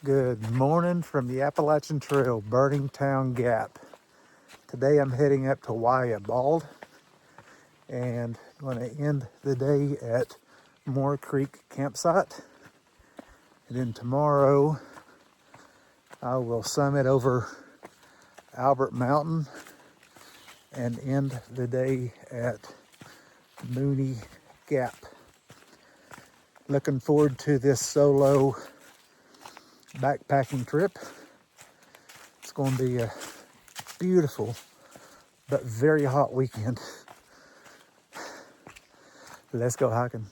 Good morning from the Appalachian Trail, Burningtown Gap. Today I'm heading up to Wayah Bald and going to end the day at Moore Creek campsite. And then tomorrow I will summit over Albert Mountain and end the day at Mooney Gap. Looking forward to this solo backpacking trip. It's going to be a beautiful but very hot weekend. Let's go hiking.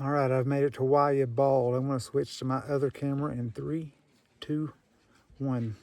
All right, I've made it to Wayah Bald. I'm going to switch to my other camera in 3, 2, 1.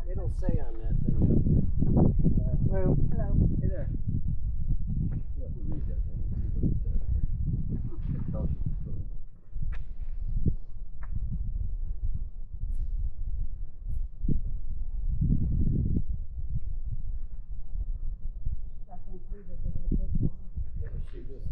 It'll say on that thing. Hello. Hello. Hey there. You have to read that thing and see what it tells you. Yeah, but she just...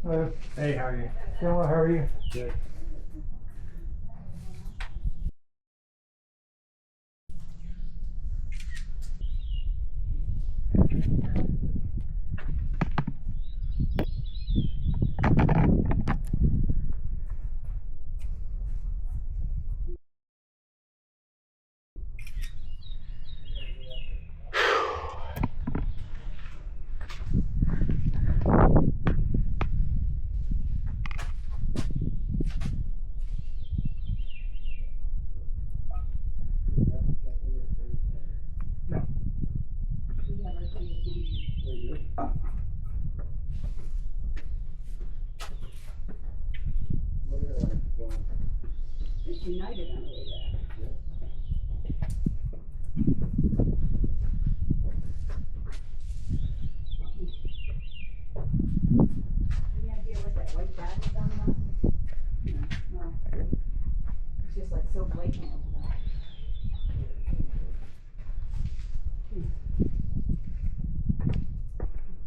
Hello. Hey, how are you? Doing well, how are you? Good.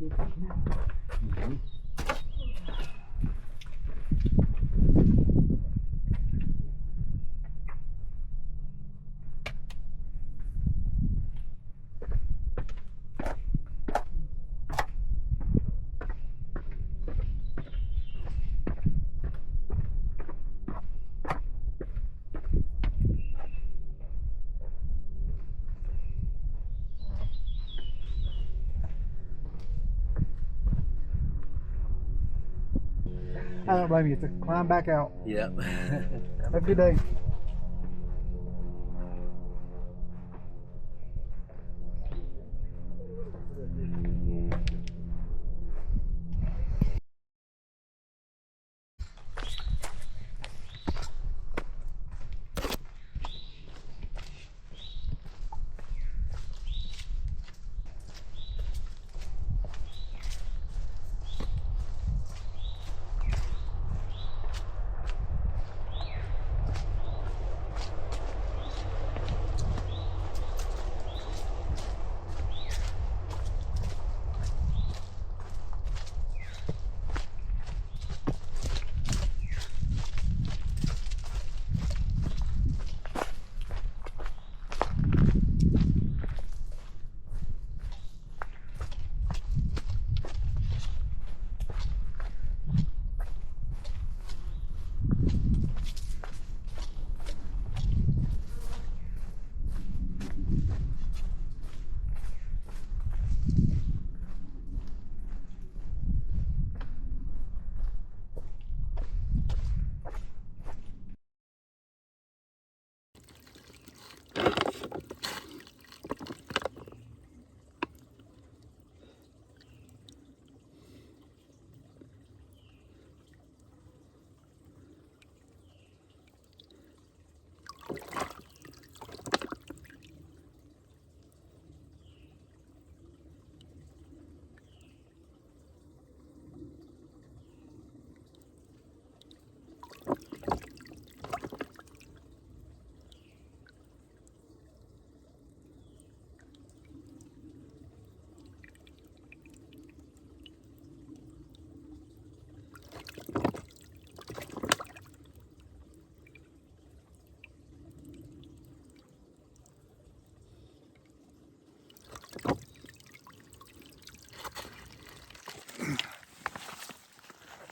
Mhm. I don't blame you. To climb back out. Yep. Have a good day.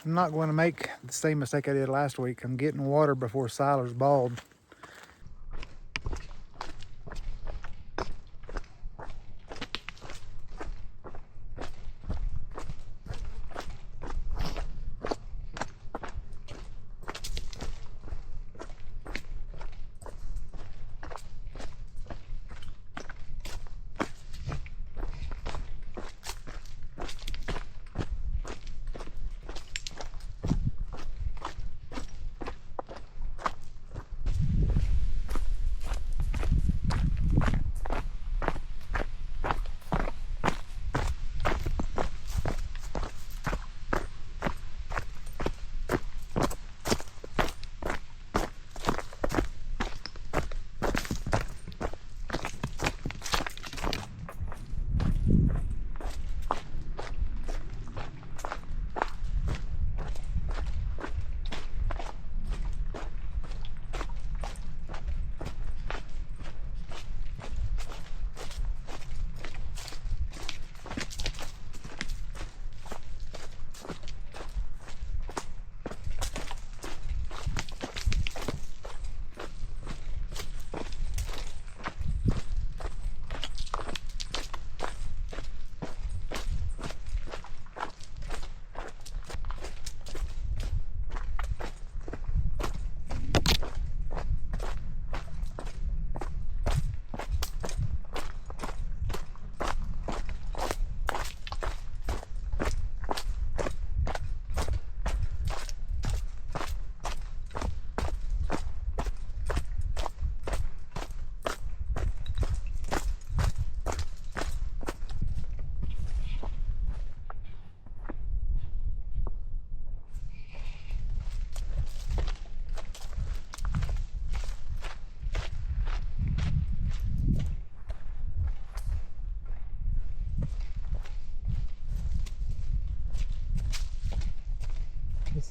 I'm not going to make the same mistake I did last week. I'm getting water before Silers Bald.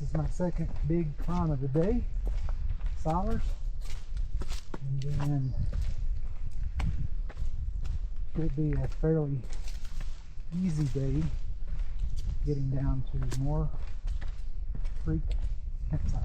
This is my second big climb of the day, Silers. And then should be a fairly easy day getting down to more creek campsite.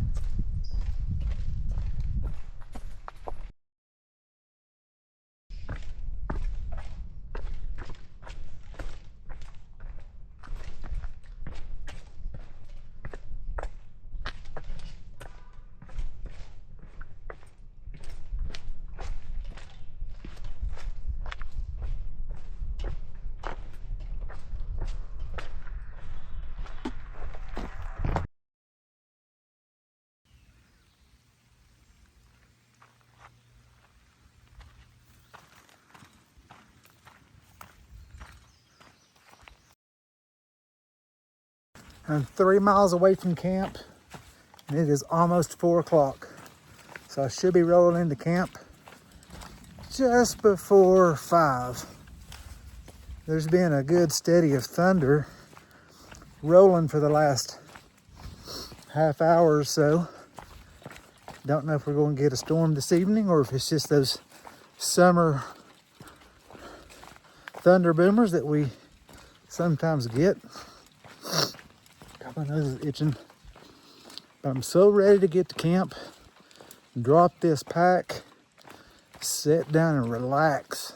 I'm 3 miles away from camp, and it is almost 4 o'clock. So I should be rolling into camp just before 5. There's been a good steady of thunder rolling for the last half hour or so. Don't know if we're going to get a storm this evening or if it's just those summer thunder boomers that we sometimes get. God, my nose is itching. But I'm so ready to get to camp, drop this pack, sit down and relax.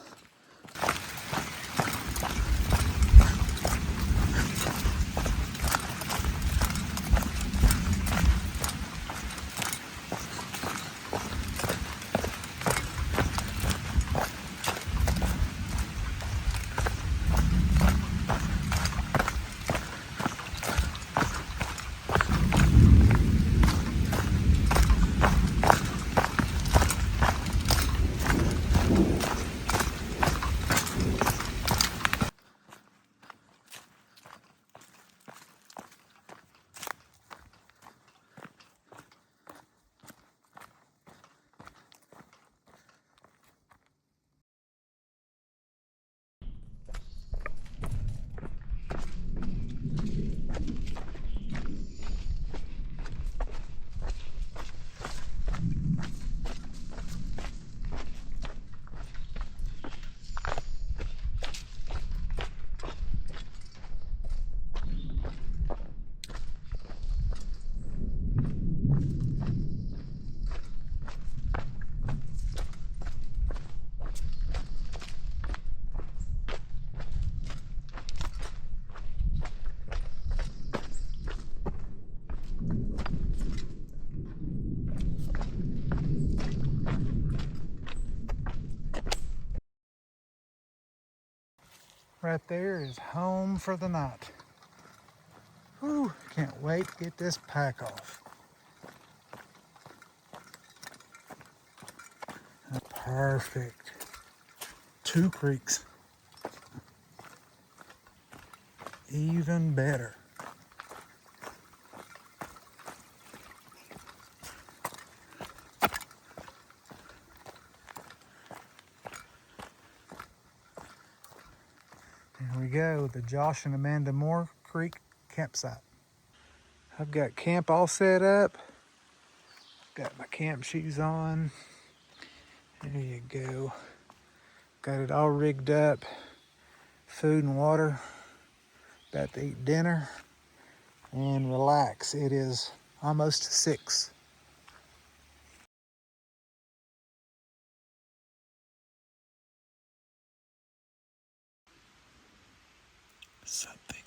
Right there is home for the night. Whew, can't wait to get this pack off. Perfect. 2 creeks. Even better. There we go, the Josh and Amanda Moore Creek campsite. I've got camp all set up. Got my camp shoes on. There you go. Got it all rigged up. Food and water. About to eat dinner and relax. It is almost 6. Something